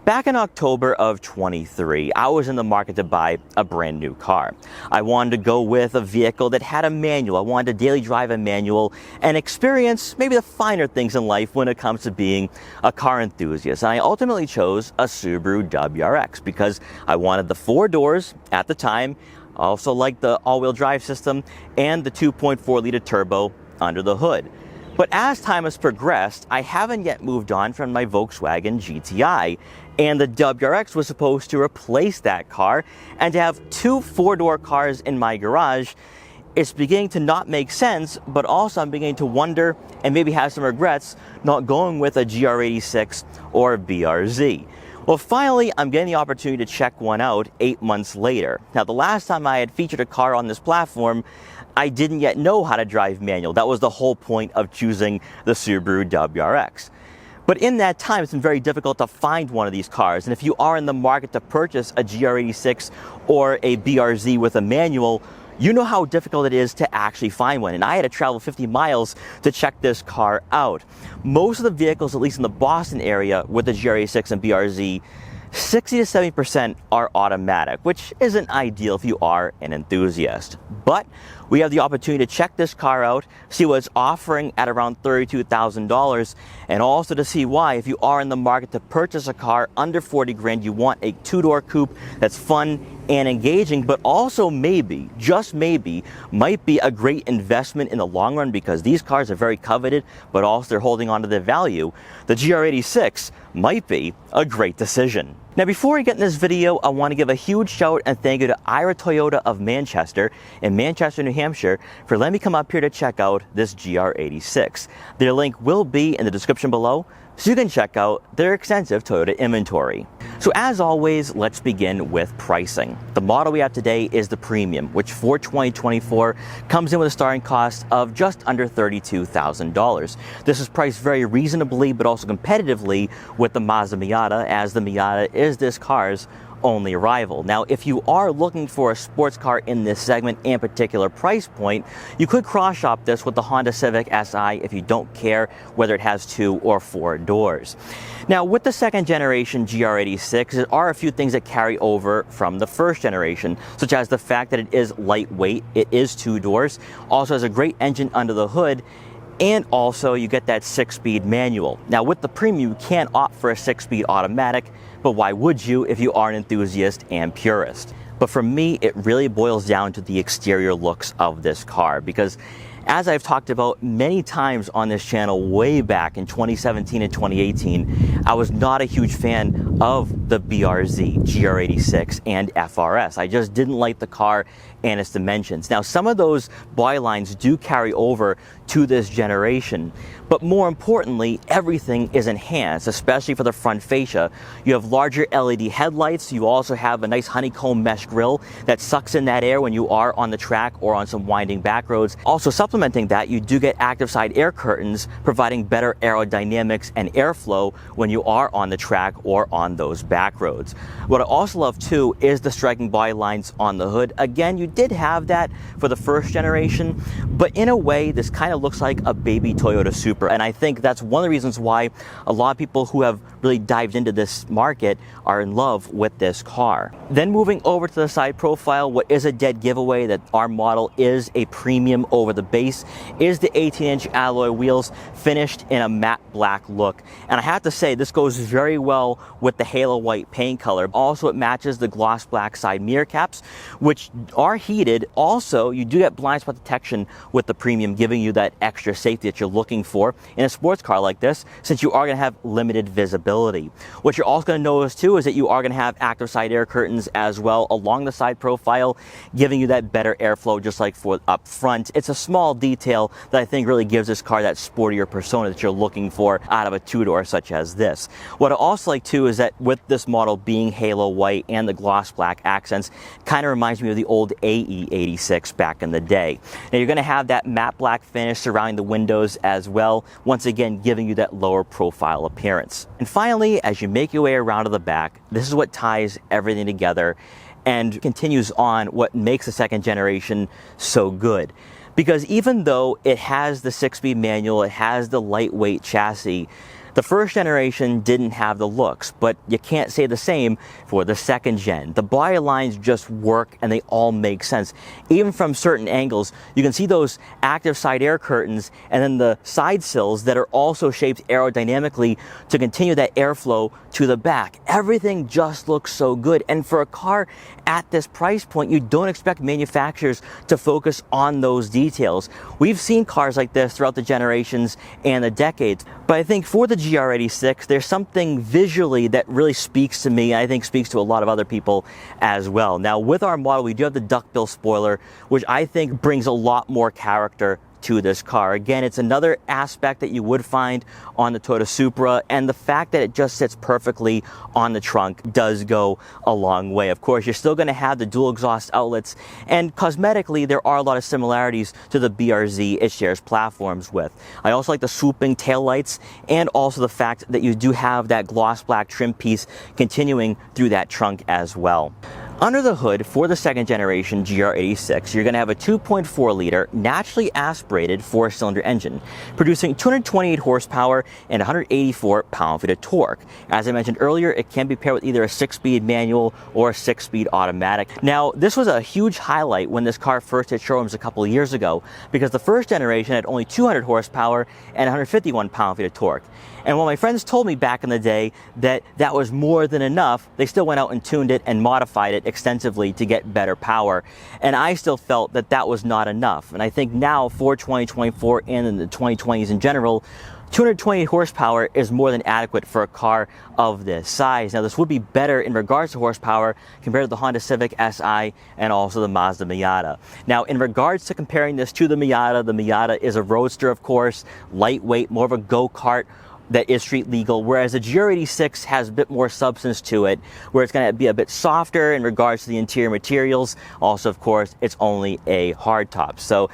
Back in October of 23, I was in the market to buy a brand new car. I wanted to go with a vehicle that had a manual. I wanted to daily drive a manual and experience maybe the finer things in life when it comes to being a car enthusiast. And I ultimately chose a Subaru WRX because I wanted the 4 doors at the time. I also liked the all-wheel drive system and the 2.4-liter turbo under the hood. But as time has progressed, I haven't yet moved on from my Volkswagen GTI, and the WRX was supposed to replace that car, and to have 2 4-door cars in my garage, it's beginning to not make sense, but also I'm beginning to wonder and maybe have some regrets not going with a GR86 or a BRZ. Well, finally, I'm getting the opportunity to check one out 8 months later. Now, the last time I had featured a car on this platform, I didn't yet know how to drive manual. That was the whole point of choosing the Subaru WRX. But in that time, it's been very difficult to find one of these cars. And if you are in the market to purchase a GR86 or a BRZ with a manual, you know how difficult it is to actually find one. And I had to travel 50 miles to check this car out. Most of the vehicles, at least in the Boston area with the GR86 and BRZ, 60 to 70% are automatic, which isn't ideal if you are an enthusiast. But we have the opportunity to check this car out, see what it's offering at around $32,000, and also to see why, if you are in the market to purchase a car under 40 grand, you want a 2-door coupe that's fun and engaging, but also maybe, just maybe, might be a great investment in the long run because these cars are very coveted, but also they're holding on to their value. The GR86 might be a great decision. Now, before we get in this video, I want to give a huge shout and thank you to Ira Toyota of Manchester in Manchester, New Hampshire for letting me come up here to check out this GR86. Their link will be in the description below, so you can check out their extensive Toyota inventory. So as always, let's begin with pricing. The model we have today is the Premium, which for 2024 comes in with a starting cost of just under $32,000. This is priced very reasonably, but also competitively with the Mazda Miata, as the Miata is this car's only rival. Now, if you are looking for a sports car in this segment and particular price point, you could cross-shop this with the Honda Civic Si if you don't care whether it has 2 or 4 doors. Now, with the second generation GR86, there are a few things that carry over from the first generation, such as the fact that it is lightweight, it is 2 doors, also has a great engine under the hood, and also you get that 6-speed manual. Now, with the Premium, you can opt for a 6-speed automatic, but why would you if you are an enthusiast and purist? But for me, it really boils down to the exterior looks of this car, because as I've talked about many times on this channel way back in 2017 and 2018, I was not a huge fan of the BRZ, GR86, and FRS. I just didn't like the car and its dimensions. Now, some of those body lines do carry over to this generation, but more importantly, everything is enhanced, especially for the front fascia. You have larger LED headlights. You also have a nice honeycomb mesh grille that sucks in that air when you are on the track or on some winding back roads. Also supplementing that, you do get active side air curtains, providing better aerodynamics and airflow when you are on the track or on those back roads. What I also love too is the striking body lines on the hood. Again, you did have that for the first generation, but in a way, this kind of looks like a baby Toyota Supra. And I think that's one of the reasons why a lot of people who have really dived into this market are in love with this car. Then moving over to the side profile, what is a dead giveaway that our model is a Premium over the base is the 18-inch alloy wheels finished in a matte black look. And I have to say, this goes very well with the halo white paint color. Also, it matches the gloss black side mirror caps, which are heated. Also, you do get blind spot detection with the Premium, giving you that extra safety that you're looking for in a sports car like this, since you are going to have limited visibility. What you're also going to notice too is that you are going to have active side air curtains as well along the side profile, giving you that better airflow just like for up front. It's a small detail that I think really gives this car that sportier persona that you're looking for out of a 2-door such as this. What I also like too is that with this model being halo white and the gloss black accents, kind of reminds me of the old AE86 back in the day. Now, you're going to have that matte black finish surrounding the windows as well, once again giving you that lower profile appearance. And finally, as you make your way around to the back, this is what ties everything together and continues on what makes the second generation so good. Because even though it has the 6-speed manual, it has the lightweight chassis, The first generation didn't have the looks, but you can't say the same for the second gen. The body lines just work and they all make sense. Even from certain angles, you can see those active side air curtains and then the side sills that are also shaped aerodynamically to continue that airflow to the back. Everything just looks so good. And for a car at this price point, you don't expect manufacturers to focus on those details. We've seen cars like this throughout the generations and the decades, but I think for the GR86, there's something visually that really speaks to me, and I think speaks to a lot of other people as well. Now, with our model, we do have the duckbill spoiler, which I think brings a lot more character to this car. Again, it's another aspect that you would find on the Toyota Supra, and the fact that it just sits perfectly on the trunk does go a long way. Of course, you're still going to have the dual exhaust outlets, and cosmetically, there are a lot of similarities to the BRZ it shares platforms with. I also like the swooping taillights, and also the fact that you do have that gloss black trim piece continuing through that trunk as well. Under the hood for the second generation GR86, you're going to have a 2.4 liter naturally aspirated 4-cylinder engine, producing 228 horsepower and 184 pound-feet of torque. As I mentioned earlier, it can be paired with either a 6-speed manual or a 6-speed automatic. Now, this was a huge highlight when this car first hit showrooms a couple of years ago, because the first generation had only 200 horsepower and 151 pound-feet of torque. And while my friends told me back in the day that that was more than enough, they still went out and tuned it and modified it extensively to get better power. And I still felt that that was not enough. And I think now for 2024 and in the 2020s in general, 228 horsepower is more than adequate for a car of this size. Now, this would be better in regards to horsepower compared to the Honda Civic Si and also the Mazda Miata. Now, in regards to comparing this to the Miata is a roadster, of course, lightweight, more of a go-kart that is street legal, whereas the GR86 has a bit more substance to it, where it's going to be a bit softer in regards to the interior materials. Also, of course, it's only a hardtop. So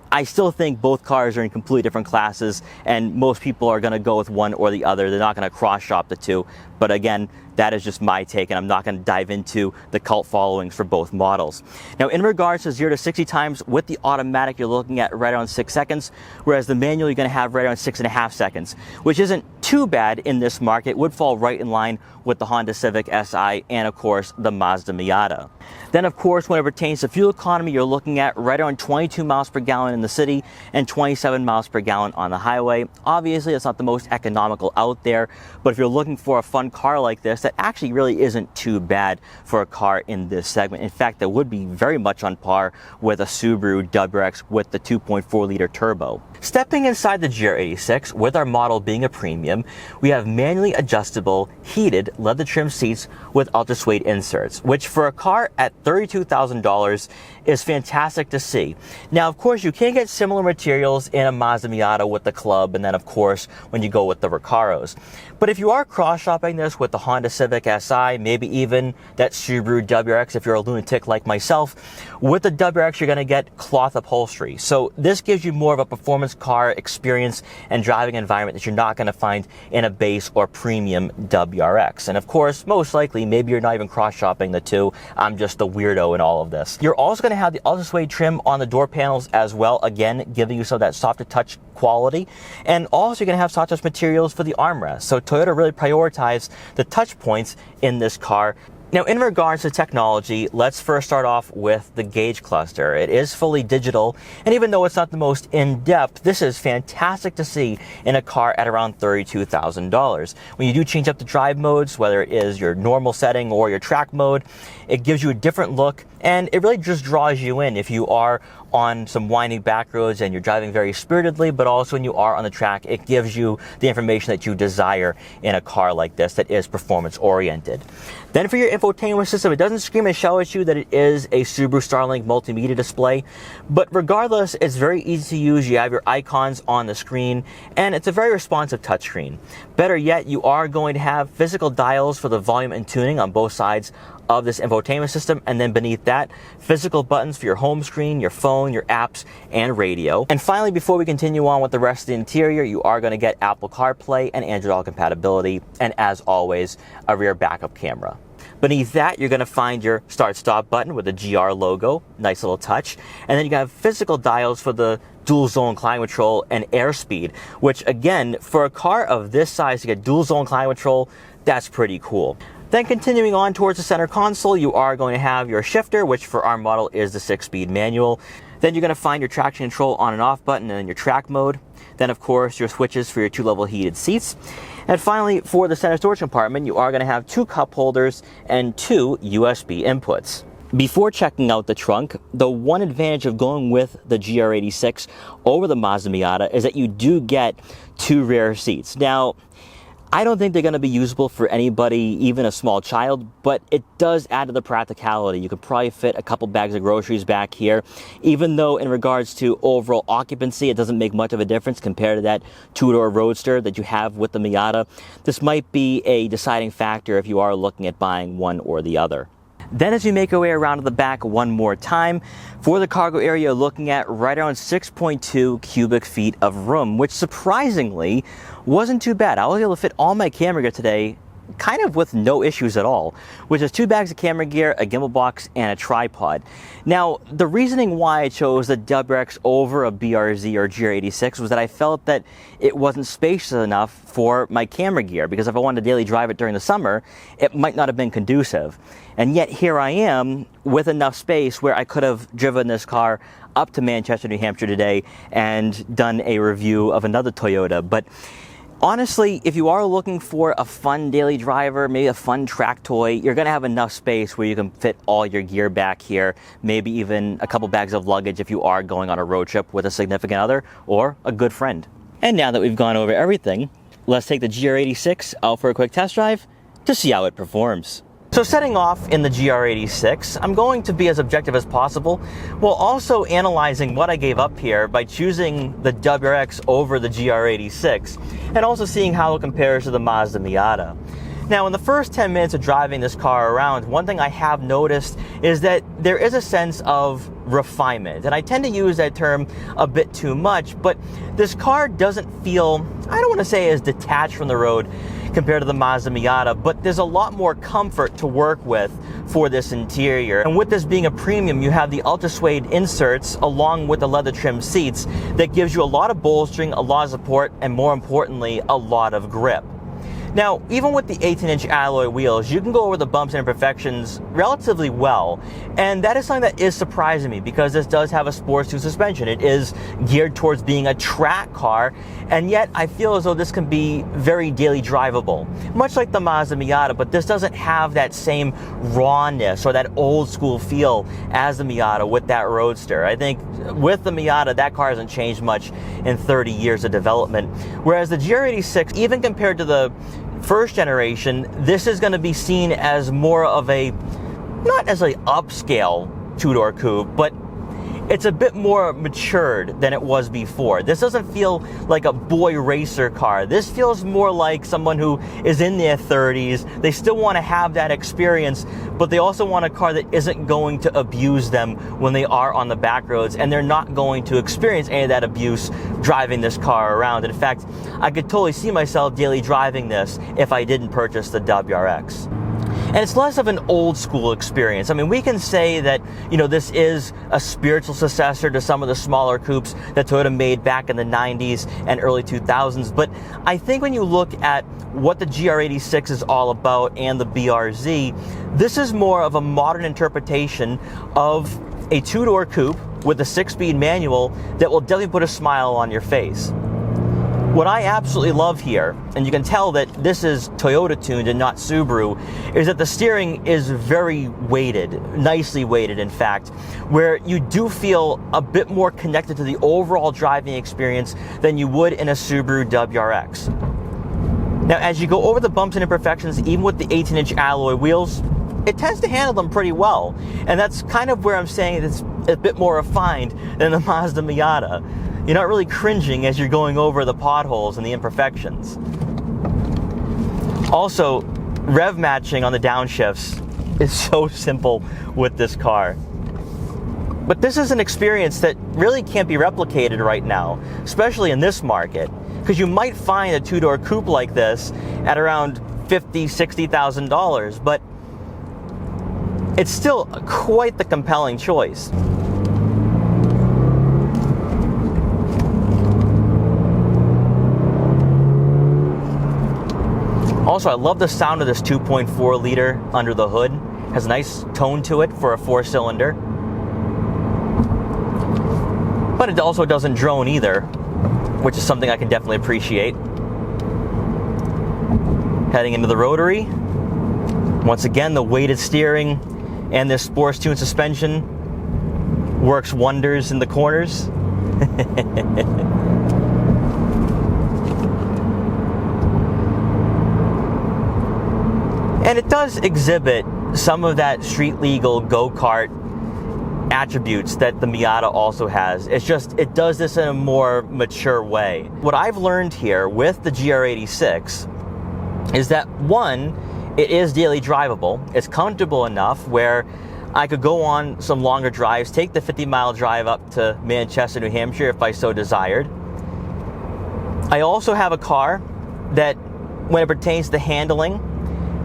I still think both cars are in completely different classes, and most people are going to go with one or the other. They're not going to cross-shop the two. But again, that is just my take, and I'm not going to dive into the cult followings for both models. Now, in regards to 0 to 60 times, with the automatic, you're looking at right around 6 seconds, whereas the manual, you're going to have right around 6.5 seconds, which isn't too bad in this market. It would fall right in line with the Honda Civic Si and, of course, the Mazda Miata. Then, of course, when it pertains to fuel economy, you're looking at right around 22 miles per gallon in the city and 27 miles per gallon on the highway. Obviously, it's not the most economical out there, but if you're looking for a fun car like this, that actually really isn't too bad for a car in this segment. In fact, that would be very much on par with a Subaru WRX with the 2.4 liter turbo. Stepping inside the GR86, with our model being a premium, we have manually adjustable, heated, leather trim seats with ultra suede inserts, which for a car at $32,000 is fantastic to see. Now, of course, you can get similar materials in a Mazda Miata with the Club, and then, of course, when you go with the Recaros. But if you are cross-shopping this with the Honda Civic Si, maybe even that Subaru WRX, if you're a lunatic like myself, with the WRX, you're going to get cloth upholstery. So this gives you more of a performance car experience and driving environment that you're not going to find in a base or premium WRX. And of course, most likely, maybe you're not even cross-shopping the two. I'm just a weirdo in all of this. You're also going to have the ultra suede trim on the door panels as well, again, giving you some of that softer touch quality. And also, you're going to have soft touch materials for the armrest. So Toyota really prioritized the touch points in this car. Now, in regards to technology, let's first start off with the gauge cluster. It is fully digital, and even though it's not the most in-depth, this is fantastic to see in a car at around $32,000. When you do change up the drive modes, whether it is your normal setting or your track mode, it gives you a different look, and it really just draws you in if you are on some winding back roads and you're driving very spiritedly, but also when you are on the track, it gives you the information that you desire in a car like this that is performance oriented. Then for your infotainment system, it doesn't scream and shout at you that it is a Subaru Starlink multimedia display, but regardless, it's very easy to use. You have your icons on the screen, and it's a very responsive touchscreen. Better yet, you are going to have physical dials for the volume and tuning on both sides of this infotainment system, and then beneath that, physical buttons for your home screen, your phone, your apps, and radio. And finally, before we continue on with the rest of the interior, you are going to get Apple CarPlay and Android Auto compatibility, and as always, a rear backup camera. Beneath that, you're going to find your start-stop button with the GR logo, nice little touch. And then you have physical dials for the dual zone climate control and airspeed, which again, for a car of this size to get dual zone climate control, that's pretty cool. Then continuing on towards the center console, you are going to have your shifter, which for our model is the 6-speed manual. Then you're going to find your traction control on and off button and your track mode. Then of course your switches for your 2-level heated seats. And finally, for the center storage compartment, you are going to have 2 cup holders and 2 USB inputs. Before checking out the trunk, the one advantage of going with the GR86 over the Mazda Miata is that you do get 2 rear seats. Now, I don't think they're going to be usable for anybody, even a small child, but it does add to the practicality. You could probably fit a couple bags of groceries back here, even though in regards to overall occupancy, it doesn't make much of a difference compared to that 2-door Roadster that you have with the Miata. This might be a deciding factor if you are looking at buying one or the other. Then as you make your way around to the back one more time, for the cargo area, you're looking at right around 6.2 cubic feet of room, which surprisingly wasn't too bad. I was able to fit all my camera gear today kind of with no issues at all, which is 2 bags of camera gear, a gimbal box, and a tripod. Now, the reasoning why I chose the WRX over a BRZ or GR86 was that I felt that it wasn't spacious enough for my camera gear, because if I wanted to daily drive it during the summer, it might not have been conducive. And yet here I am with enough space where I could have driven this car up to Manchester, New Hampshire today and done a review of another Toyota. But honestly, if you are looking for a fun daily driver, maybe a fun track toy, you're going to have enough space where you can fit all your gear back here, maybe even a couple bags of luggage if you are going on a road trip with a significant other or a good friend. And now that we've gone over everything, let's take the GR86 out for a quick test drive to see how it performs. So setting off in the GR86, I'm going to be as objective as possible, while also analyzing what I gave up here by choosing the WRX over the GR86, and also seeing how it compares to the Mazda Miata. Now, in the first 10 minutes of driving this car around, one thing I have noticed is that there is a sense of refinement. And I tend to use that term a bit too much, but this car doesn't feel, I don't want to say as detached from the road compared to the Mazda Miata, but there's a lot more comfort to work with for this interior. And with this being a premium, you have the ultra suede inserts along with the leather trim seats that gives you a lot of bolstering, a lot of support, and more importantly, a lot of grip. Now, even with the 18-inch alloy wheels, you can go over the bumps and imperfections relatively well, and that is something that is surprising me because this does have a Sports 2 suspension. It is geared towards being a track car, and yet I feel as though this can be very daily drivable, much like the Mazda Miata, but this doesn't have that same rawness or that old school feel as the Miata with that Roadster. I think with the Miata, that car hasn't changed much in 30 years of development, whereas the GR86, even compared to the first generation, this is going to be seen as more of a, not as an upscale 2-door coupe, but it's a bit more matured than it was before. This doesn't feel like a boy racer car. This feels more like someone who is in their 30s. They still want to have that experience, but they also want a car that isn't going to abuse them when they are on the back roads, and they're not going to experience any of that abuse driving this car around. In fact, I could totally see myself daily driving this if I didn't purchase the WRX. And it's less of an old school experience. I mean, we can say that, you know, this is a spiritual successor to some of the smaller coupes that Toyota made back in the 90s and early 2000s. But I think when you look at what the GR86 is all about and the BRZ, this is more of a modern interpretation of a 2-door coupe with a 6-speed manual that will definitely put a smile on your face. What I absolutely love here, and you can tell that this is Toyota tuned and not Subaru, is that the steering is very weighted, nicely weighted in fact, where you do feel a bit more connected to the overall driving experience than you would in a Subaru WRX. Now, as you go over the bumps and imperfections, even with the 18-inch alloy wheels, it tends to handle them pretty well. And that's kind of where I'm saying it's a bit more refined than the Mazda Miata. You're not really cringing as you're going over the potholes and the imperfections. Also, rev matching on the downshifts is so simple with this car. But this is an experience that really can't be replicated right now, especially in this market, because you might find a 2-door coupe like this at around $50,000, $60,000, but it's still quite the compelling choice. Also, I love the sound of this 2.4 liter under the hood. It has a nice tone to it for a 4-cylinder. But it also doesn't drone either, which is something I can definitely appreciate. Heading into the rotary. Once again, the weighted steering and this sports tune suspension works wonders in the corners. And it does exhibit some of that street legal go-kart attributes that the Miata also has. It's just, it does this in a more mature way. What I've learned here with the GR86 is that, one, it is daily drivable. It's comfortable enough where I could go on some longer drives, take the 50-mile drive up to Manchester, New Hampshire if I so desired. I also have a car that, when it pertains to handling,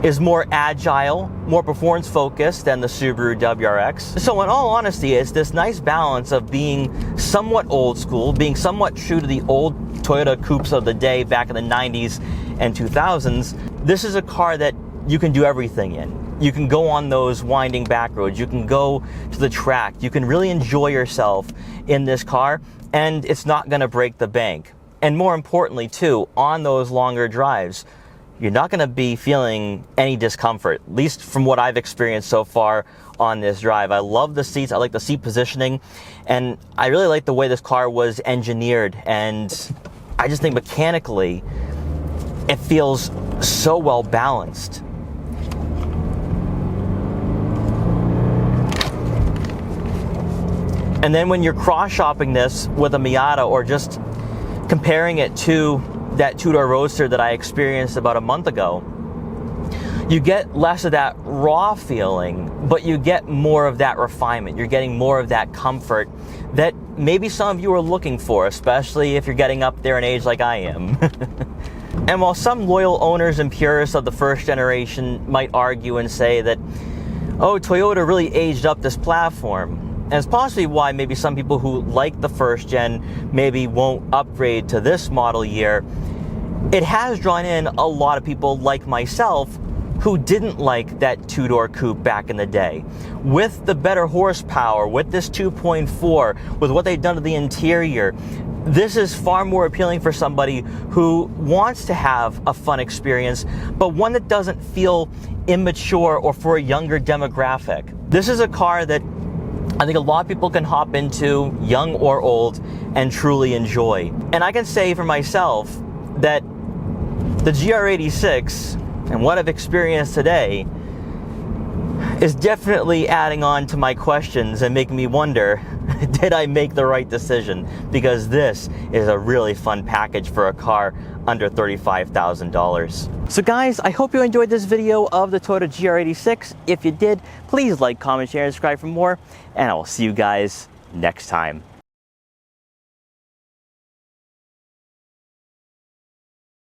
is more agile, more performance focused than the Subaru WRX. So in all honesty, it's this nice balance of being somewhat old school, being somewhat true to the old Toyota coupes of the day back in the 90s and 2000s. This is a car that you can do everything in. You can go on those winding back roads, you can go to the track, you can really enjoy yourself in this car, and it's not gonna break the bank. And more importantly too, on those longer drives, you're not going to be feeling any discomfort, at least from what I've experienced so far on this drive. I love the seats, I like the seat positioning, and I really like the way this car was engineered, and I just think mechanically it feels so well balanced. And then when you're cross-shopping this with a Miata, or just comparing it to that two-door Roadster that I experienced about a month ago, you get less of that raw feeling, but you get more of that refinement. You're getting more of that comfort that maybe some of you are looking for, especially if you're getting up there in age like I am. And while some loyal owners and purists of the first generation might argue and say that, oh, Toyota really aged up this platform, and it's possibly why maybe some people who like the first gen maybe won't upgrade to this model year, it has drawn in a lot of people like myself who didn't like that two-door coupe back in the day. With the better horsepower, with this 2.4, with what they've done to the interior, this is far more appealing for somebody who wants to have a fun experience, but one that doesn't feel immature or for a younger demographic. This is a car that I think a lot of people can hop into, young or old, and truly enjoy. And I can say for myself that the GR86 and what I've experienced today is definitely adding on to my questions and making me wonder, did I make the right decision? Because this is a really fun package for a car under $35,000. So guys, I hope you enjoyed this video of the Toyota GR86. If you did, please like, comment, share, and subscribe for more, and I will see you guys next time.